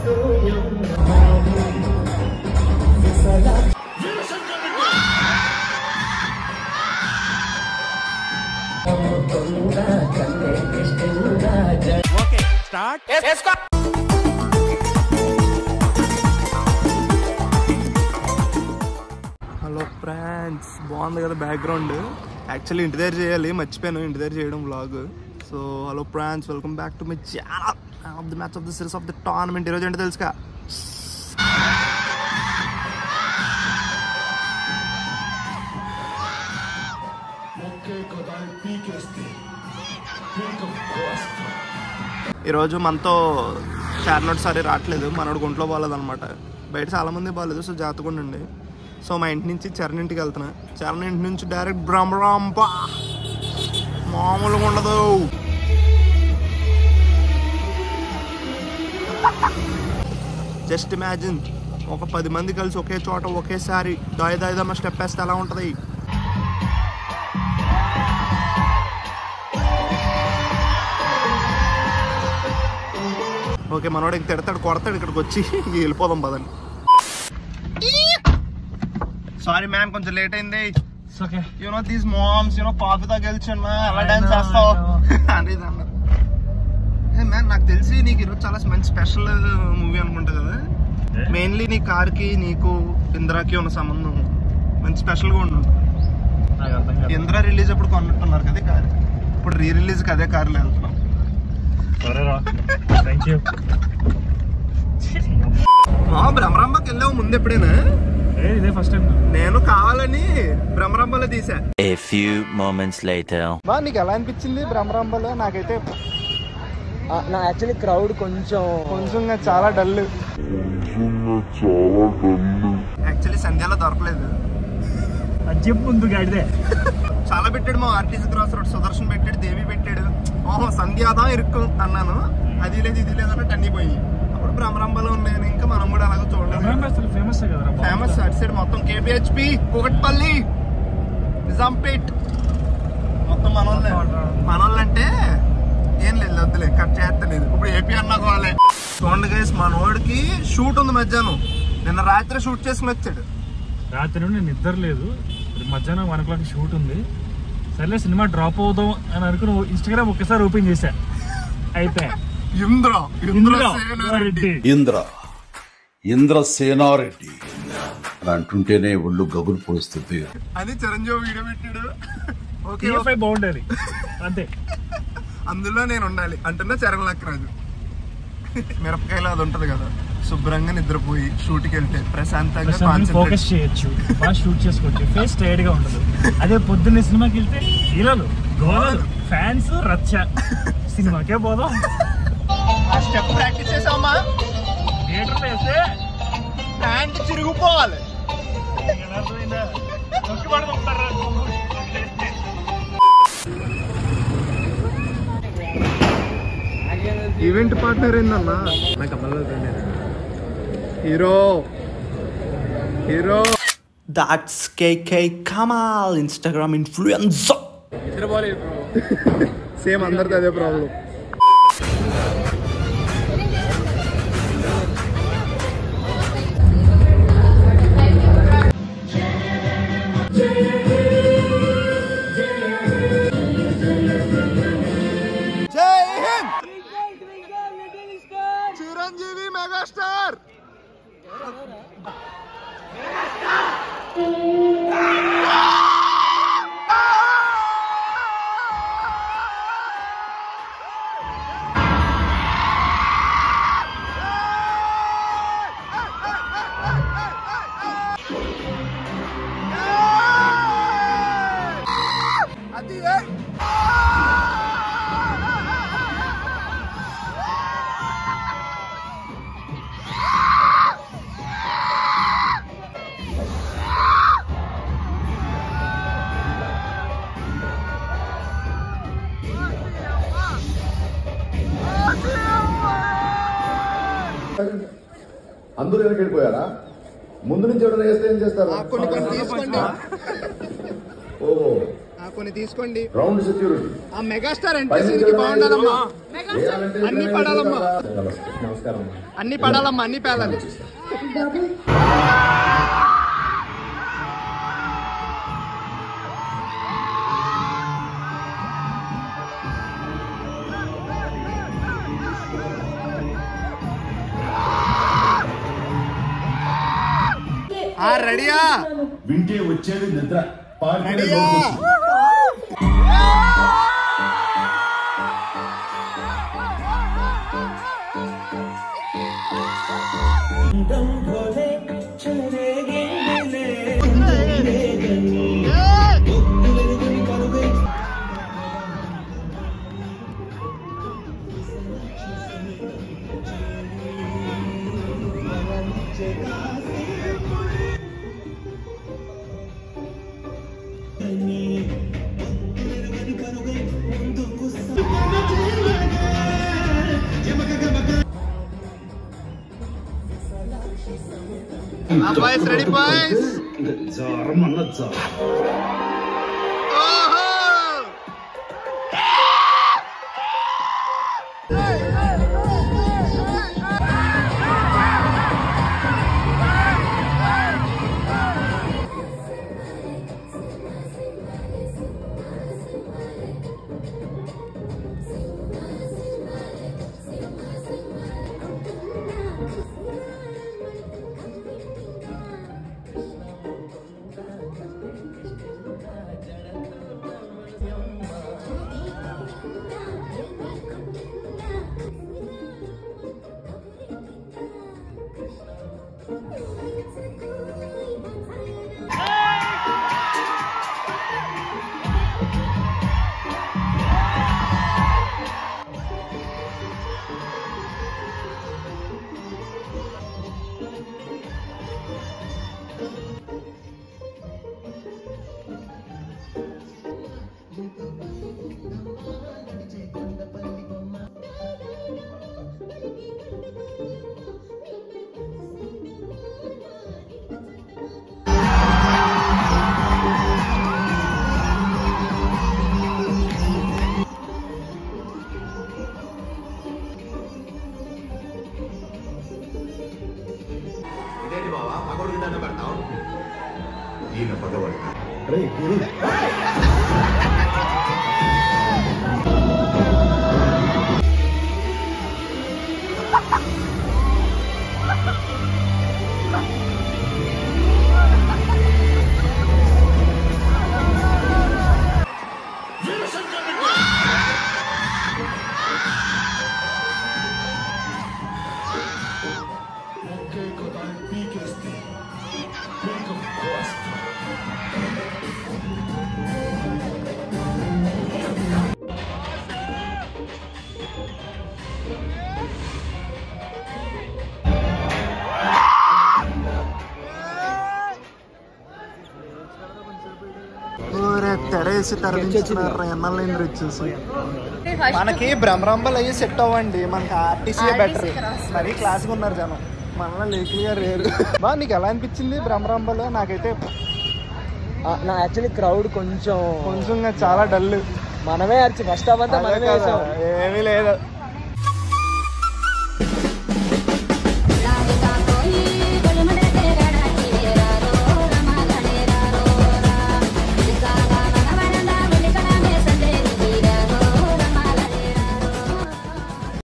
Okay start. Hello friends, బాగుంది కదా background. Actually ఇంటి దగ్గర చేయాలి, మర్చిపోయాను ఇంటి దగ్గర చేయడం vlog. So hello friends, welcome back to my channel of the match of the series of the tournament. ఈరోజు ఏంటో తెలుసుగా, ఈరోజు మనతో చార్నోట్ సారీ రావట్లేదు, మనోడు గుంట్లో బాగాలేదు అనమాట. బయట చాలామంది బాగాలేదు, సో జాగ్రత్తగా ఉండండి. సో మా ఇంటి నుంచి చరణ్ ఇంటికి వెళ్తున్నా. చరణ్ ఇంటి నుంచి డైరెక్ట్ బ్రహ్మరాంబ, మామూలుగా ఉండదు. జస్ట్ ఇమాజిన్, ఒక 10 మంది కలిసి ఒకే చోట ఒకేసారి దాయిదాయిదమ్మ స్టెప్ వేస్తే ఎలా ఉంటుంది. ఓకే, మనోడికి తిడతాడు, కొడతాడు, ఇక్కడికి వచ్చి వెళ్ళిపోదాం పదండి. సారీ మ్యామ్, కొంచెం లేట్ అయింది. You know these moms, you know coffee తాగెళ్ళి ఎలా డాన్స్ చేస్తావు అనేది అన్నారు. మ్యామ్, నాకు తెలిసి నీకు ఈరోజు చాలా మంచి స్పెషల్ మూవీ అనుకుంటా కదా. మెయిన్లీ నీ కార్కి నీకు ఇంద్రాకి ఉన్న సంబంధం మంచి స్పెషల్గా ఉంటుంది. ఇంద్రా రిలీజ్ అప్పుడు కొన్నట్టున్నారు కదా కారు, ఇప్పుడు రీ రిలీజ్కి అదే కార్లో వెళ్తున్నాం. బ్రహ్మరాంబకి వెళ్ళావు ముందు ఎప్పుడైనా? నేను కావాలని బ్రహ్మరాంబలో తీసా. నీకు ఎలా అనిపించింది బ్రహ్మరాంబలో? నాకైతే నా యాక్చువల్లీ క్రౌడ్ కొంచెం చాలా డల్. యాక్చువల్లీ సంధ్యాలో దొరకలేదు అది చెప్పు ముందు గాడిదే. చాలా పెట్టాడు, మా ఆర్టీసీ క్రాస్ రోడ్ సుదర్శన్ పెట్టాడు, దేవి పెట్టాడు. ఓహో సంధ్యాదా ఇరుక్కు అన్నాను, అది లేదు ఇది లేదు అన్నట్టు అన్ని పోయి. అప్పుడు బ్రహ్మరాంబలో ఉన్నాను, ఇంకా మనం కూడా అలాగే చూడలేదు. ఫేమస్ అటు సైడ్ మొత్తం KPHP, కూకట్పల్లి, నిజాంపేట్ మొత్తం మనోళ్ళంటే ఏం లేదు, వద్దులే కట్ చేస్తలేదు. ఇప్పుడు ఏపీ అన్నా కావాలి. చూడండి గైస్, మనోడికి షూట్ ఉంది మధ్యాహ్నం. నిన్న రాత్రి షూట్ చేసుకుని వచ్చాడు. రాత్రి నుండి నిద్ర లేదు, మధ్యాహ్నం 1 o'clock షూట్ ఉంది. సర్లే సినిమా డ్రాప్ అవుదాం అని అనుకుని ఇన్స్టాగ్రామ్ ఒక్కసారి ఓపెన్ చేశా, అయిపోయా. ఇంద్రసేనారెడ్డి అని అంటుంటేనే ఒళ్ళు గగులు పొడుస్తుంది. అది చిరంజీవి వీడియో పెట్టాడు. బాగుండాలి అంతే, అందులో నేను ఉండాలి అంటున్నా. చరణ్ లక్కరాజు మిరపకాయలు అది ఉంటది కదా, శుభ్రంగా నిద్రపోయి షూట్కి వెళ్తే ప్రశాంతంగా ఫోకస్ చేయొచ్చు, బాగా షూట్ చేసుకోవచ్చు, ఫేస్ టైర్డ్ గా ఉండదు. అదే పొద్దున్నే సినిమాకి వెళ్తే హీరోలు గోలలు, ఫ్యాన్స్ రచ్చ, సినిమాకే పోదాం. ఆ స్టెప్ ప్రాక్టీస్ చేసామా, థియేటర్లో వేస్తే ప్యాంట్ చిరిగిపోవాలి. ఈవెంట్ పార్ట్నర్ ఏందన్నా? Hero that's KK Kamal, Instagram influencer. Same అందరితో అదే ప్రాబ్లం. చిరంజీవి మెగాస్టార్. అది అందరూ వెనక్కి వెళ్ళిపోయారా? ముందు నుంచి ఎవరైనా వేస్తే ఏం చేస్తారు? కొన్ని తీసుకోండి. ఓహో, కొన్ని తీసుకోండి. రౌండ్ సెక్యూరిటీ ఆ మెగాస్టార్ ఎంట్రీ బాగుండాలమ్మా. అన్ని పడాలమ్మా. నమస్కారం. అన్ని పడాలమ్మా, అన్ని పేలాలి. రెడీయా? వింటే వచ్చేది నిద్ర. రెడీయా? Boys, ready boys? తెరేసి తరలించుకున్నారు ఎన్నెల్లైంది వచ్చేసి. మనకి భ్రమరంబలు అయ్యి సెట్ అవ్వండి, మనకి ఆర్టీసీ బెటర్. మరీ క్లాస్గా ఉన్నారు జనం, మనలో లేకుగా రేరు. బా నీకు ఎలా అనిపించింది భ్రమరంబలు? నాకైతే నా యాక్చువల్లీ క్రౌడ్ కొంచెం చాలా డల్. మనమే అరిచి ఫస్ట్ హాఫ్ అంతా మనమే ఏమీ లేదు.